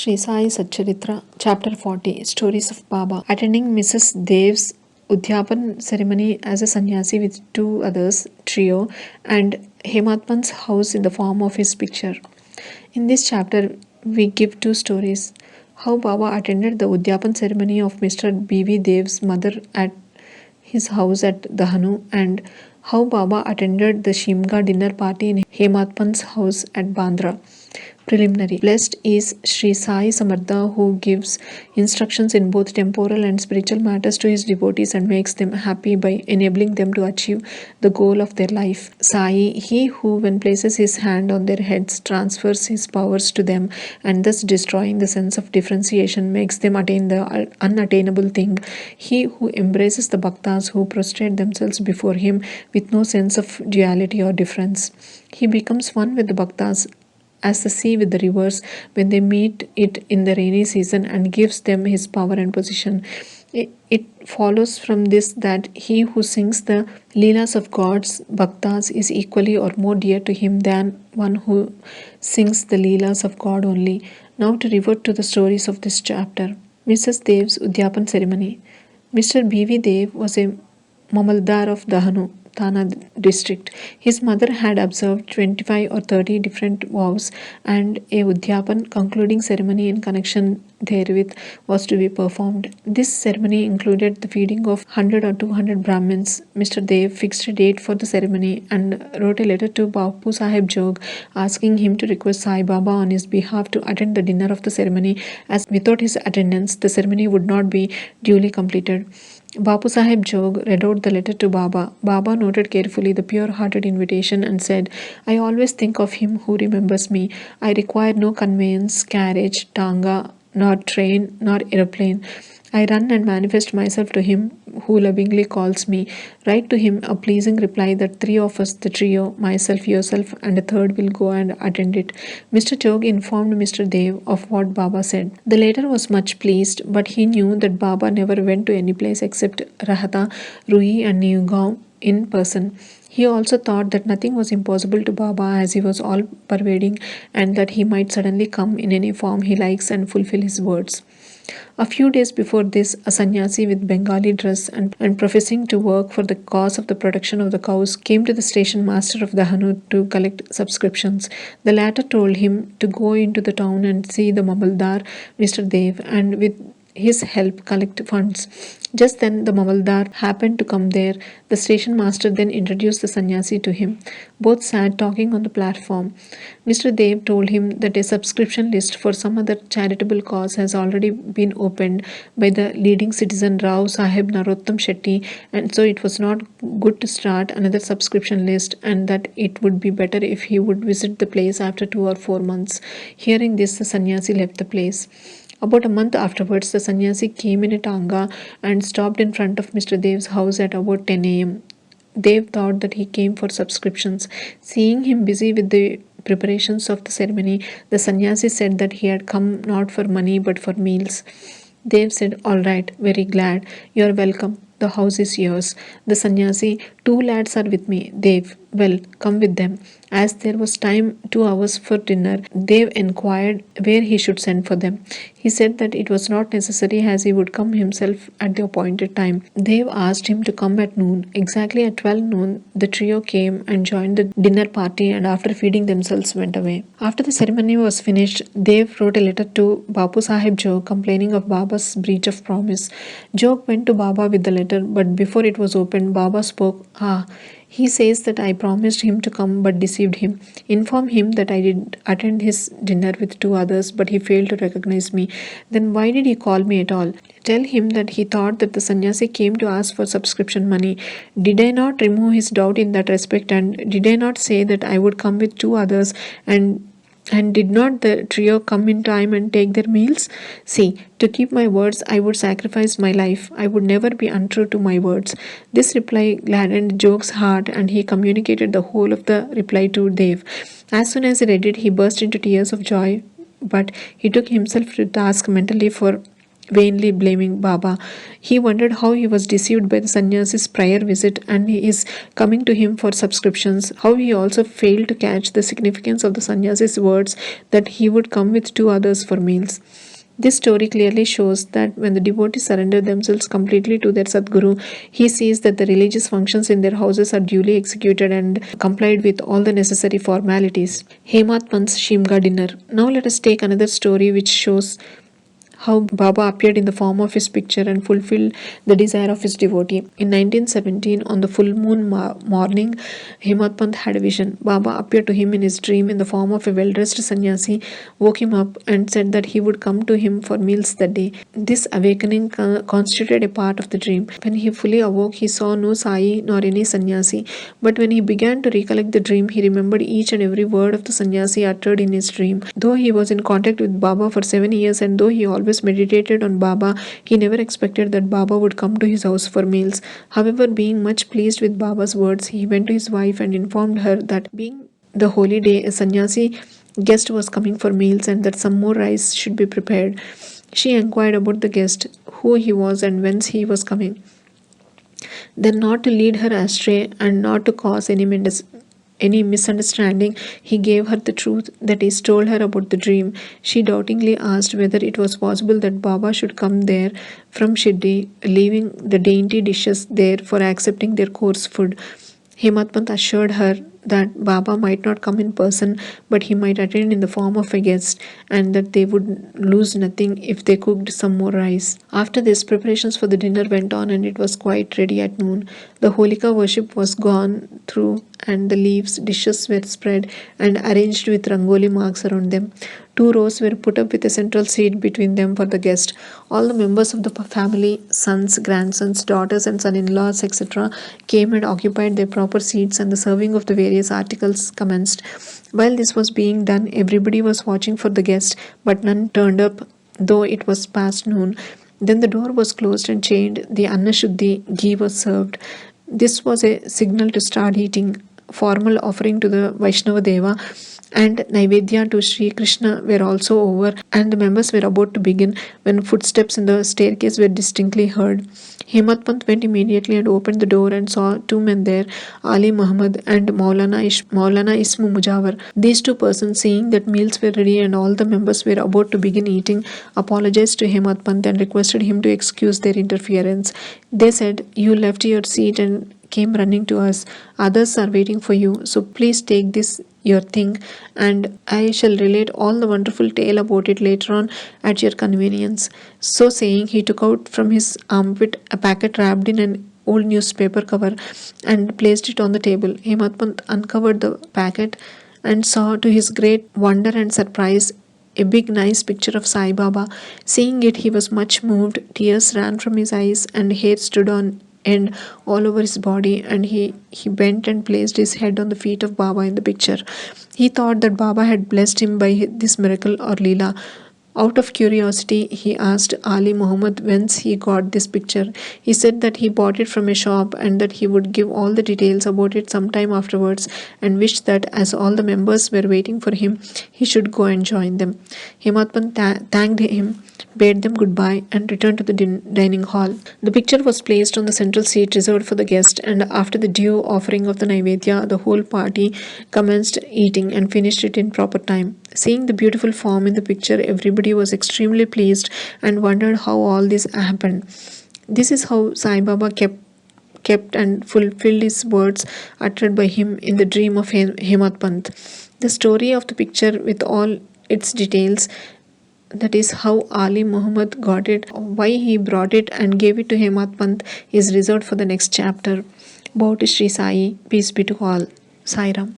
Sri Sai Satcharitra, Chapter 40, Stories of Baba. Attending Mrs. Dev's Udhyapan ceremony as a sannyasi with two others, trio, and Hematman's house in the form of his picture. In this chapter, we give two stories. How Baba attended the Udhyapan ceremony of Mr. B.V. Dev's mother at his house at Dahanu, and how Baba attended the Shimga dinner party in Hematpan's house at Bandra. Preliminary. Blessed is Sri Sai Samartha, who gives instructions in both temporal and spiritual matters to his devotees and makes them happy by enabling them to achieve the goal of their life. Sai, he who, when places his hand on their heads, transfers his powers to them and thus destroying the sense of differentiation, makes them attain the unattainable thing. He who embraces the bhaktas who prostrate themselves before him with no sense of duality or difference. He becomes one with the bhaktas as the sea with the rivers when they meet it in the rainy season, and gives them his power and position. It follows from this that he who sings the Leelas of God's bhaktas is equally or more dear to him than one who sings the Leelas of God only. Now to revert to the stories of this chapter. Mrs. Dev's Udhyapan ceremony. Mr. B.V. Dev was a Mamaldar of Dahanu, Thana district. His mother had observed 25 or 30 different vows, and a Udhyapan concluding ceremony in connection therewith was to be performed. This ceremony included the feeding of 100 or 200 Brahmins. Mr. Dev fixed a date for the ceremony and wrote a letter to Bapu Sahib Jog asking him to request Sai Baba on his behalf to attend the dinner of the ceremony, as without his attendance the ceremony would not be duly completed. Bapu Sahib Jog read out the letter to Baba. Baba noted carefully the pure-hearted invitation and said, I always think of him who remembers me. I require no conveyance, carriage, tanga, nor train, nor aeroplane. I run and manifest myself to him who lovingly calls me. Write to him a pleasing reply that three of us, the trio, myself, yourself, and a third will go and attend it. Mr. Jog informed Mr. Dev of what Baba said. The latter was much pleased, but he knew that Baba never went to any place except Rahata, Rui, and Newgaon in person. He also thought that nothing was impossible to Baba, as he was all pervading, and that he might suddenly come in any form he likes and fulfill his words. A few days before this, a sannyasi with Bengali dress and professing to work for the cause of the protection of the cows came to the station master of Dahanu to collect subscriptions. The latter told him to go into the town and see the Mamaldar, Mr. Dev, and with his help collect funds. Just then the Mamaldar happened to come there. The station master then introduced the sannyasi to him. Both sat talking on the platform. Mr. Dev told him that a subscription list for some other charitable cause has already been opened by the leading citizen Rao Sahib Narottam Shetty, and so it was not good to start another subscription list, and that it would be better if he would visit the place after 2 or 4 months. Hearing this, the sannyasi left the place. About a month afterwards, the sannyasi came in a tanga and stopped in front of Mr. Dev's house at about 10 a.m. Dev thought that he came for subscriptions. Seeing him busy with the preparations of the ceremony, the sannyasi said that he had come not for money but for meals. Dev said, All right, very glad. You are welcome. The house is yours. The sannyasi, 2 lads are with me. Dev, well, come with them. As there was time 2 hours for dinner, Dev inquired where he should send for them. He said that it was not necessary, as he would come himself at the appointed time. Dev asked him to come at noon. Exactly at 12 noon, the trio came and joined the dinner party, and after feeding themselves went away. After the ceremony was finished, Dev wrote a letter to Bapu Sahib Jog complaining of Baba's breach of promise. Jog went to Baba with the letter, but before it was opened, Baba spoke. He says that I promised him to come but deceived him. Inform him that I did attend his dinner with 2 others, but he failed to recognize me. Then why did he call me at all? Tell him that he thought that the sannyasi came to ask for subscription money. Did I not remove his doubt in that respect, and did I not say that I would come with 2 others, and did not the trio come in time and take their meals? See, to keep my words, I would sacrifice my life. I would never be untrue to my words. This reply gladdened Jog's heart, and he communicated the whole of the reply to Dev. As soon as he read it, he burst into tears of joy, but he took himself to task mentally for vainly blaming Baba. He wondered how he was deceived by the sannyasi's prior visit and his coming to him for subscriptions, how he also failed to catch the significance of the sannyasi's words that he would come with two others for meals. This story clearly shows that when the devotees surrender themselves completely to their Sadguru, he sees that the religious functions in their houses are duly executed and complied with all the necessary formalities. Hemat Pant's Shimga dinner. Now let us take another story which shows how Baba appeared in the form of his picture and fulfilled the desire of his devotee. In 1917, on the full moon morning, Hemat Pant had a vision. Baba appeared to him in his dream in the form of a well-dressed sannyasi, woke him up and said that he would come to him for meals that day. This awakening constituted a part of the dream. When he fully awoke, he saw no Sai nor any sannyasi. But when he began to recollect the dream, he remembered each and every word of the sannyasi uttered in his dream. Though he was in contact with Baba for 7 years and though he always meditated on Baba, he never expected that Baba would come to his house for meals. However, being much pleased with Baba's words, he went to his wife and informed her that being the holy day, a sannyasi guest was coming for meals and that some more rice should be prepared. She inquired about the guest, who he was and whence he was coming. Then, not to lead her astray and not to cause any misunderstanding, he gave her the truth, that is, told her about the dream. She doubtingly asked whether it was possible that Baba should come there from Shirdi, leaving the dainty dishes there for accepting their coarse food. Hemat Pant assured her that Baba might not come in person, but he might attend in the form of a guest, and that they would lose nothing if they cooked some more rice. After this, preparations for the dinner went on, and it was quite ready at noon. The Holika worship was gone through, and the leaves, dishes were spread and arranged with rangoli marks around them. Two rows were put up with a central seat between them for the guest. All the members of the family, sons, grandsons, daughters, and son in laws, etc., came and occupied their proper seats, and the serving of the various articles commenced. While this was being done, everybody was watching for the guest, but none turned up, though it was past noon. Then the door was closed and chained. The Annashuddhi ghee was served. This was a signal to start eating. Formal offering to the Vaishnava Deva and Naivedya to Sri Krishna were also over, and the members were about to begin when footsteps in the staircase were distinctly heard. Hemat Pant went immediately and opened the door and saw two men there, Ali Muhammad and Maulana Ismu Mujawar. These two persons, seeing that meals were ready and all the members were about to begin eating, apologized to Hemat Pant and requested him to excuse their interference. They said, "You left your seat and came running to us. Others are waiting for you, so please take this your thing, and I shall relate all the wonderful tale about it later on at your convenience." So saying, he took out from his armpit a packet wrapped in an old newspaper cover and placed it on the table. Hemat Pant uncovered the packet and saw, to his great wonder and surprise, a big nice picture of Sai Baba. Seeing it, he was much moved. Tears ran from his eyes and hair stood on end all over his body, and he bent and placed his head on the feet of Baba in the picture. He thought that Baba had blessed him by this miracle or Leela. Out of curiosity, he asked Ali Muhammad whence he got this picture. He said that he bought it from a shop and that he would give all the details about it some time afterwards, and wished that as all the members were waiting for him, he should go and join them. Hemat Pant thanked him, bade them goodbye, and returned to the dining hall. The picture was placed on the central seat reserved for the guest, and after the due offering of the Naivedya, the whole party commenced eating and finished it in proper time. Seeing the beautiful form in the picture, everybody was extremely pleased and wondered how all this happened. This is how Sai Baba kept and fulfilled his words uttered by him in the dream of Hemat Pant. The story of the picture with all its details, that is how Ali Muhammad got it, why he brought it and gave it to Hemat Pant, is reserved for the next chapter. Bow to Sri Sai, peace be to all. Sai Ram.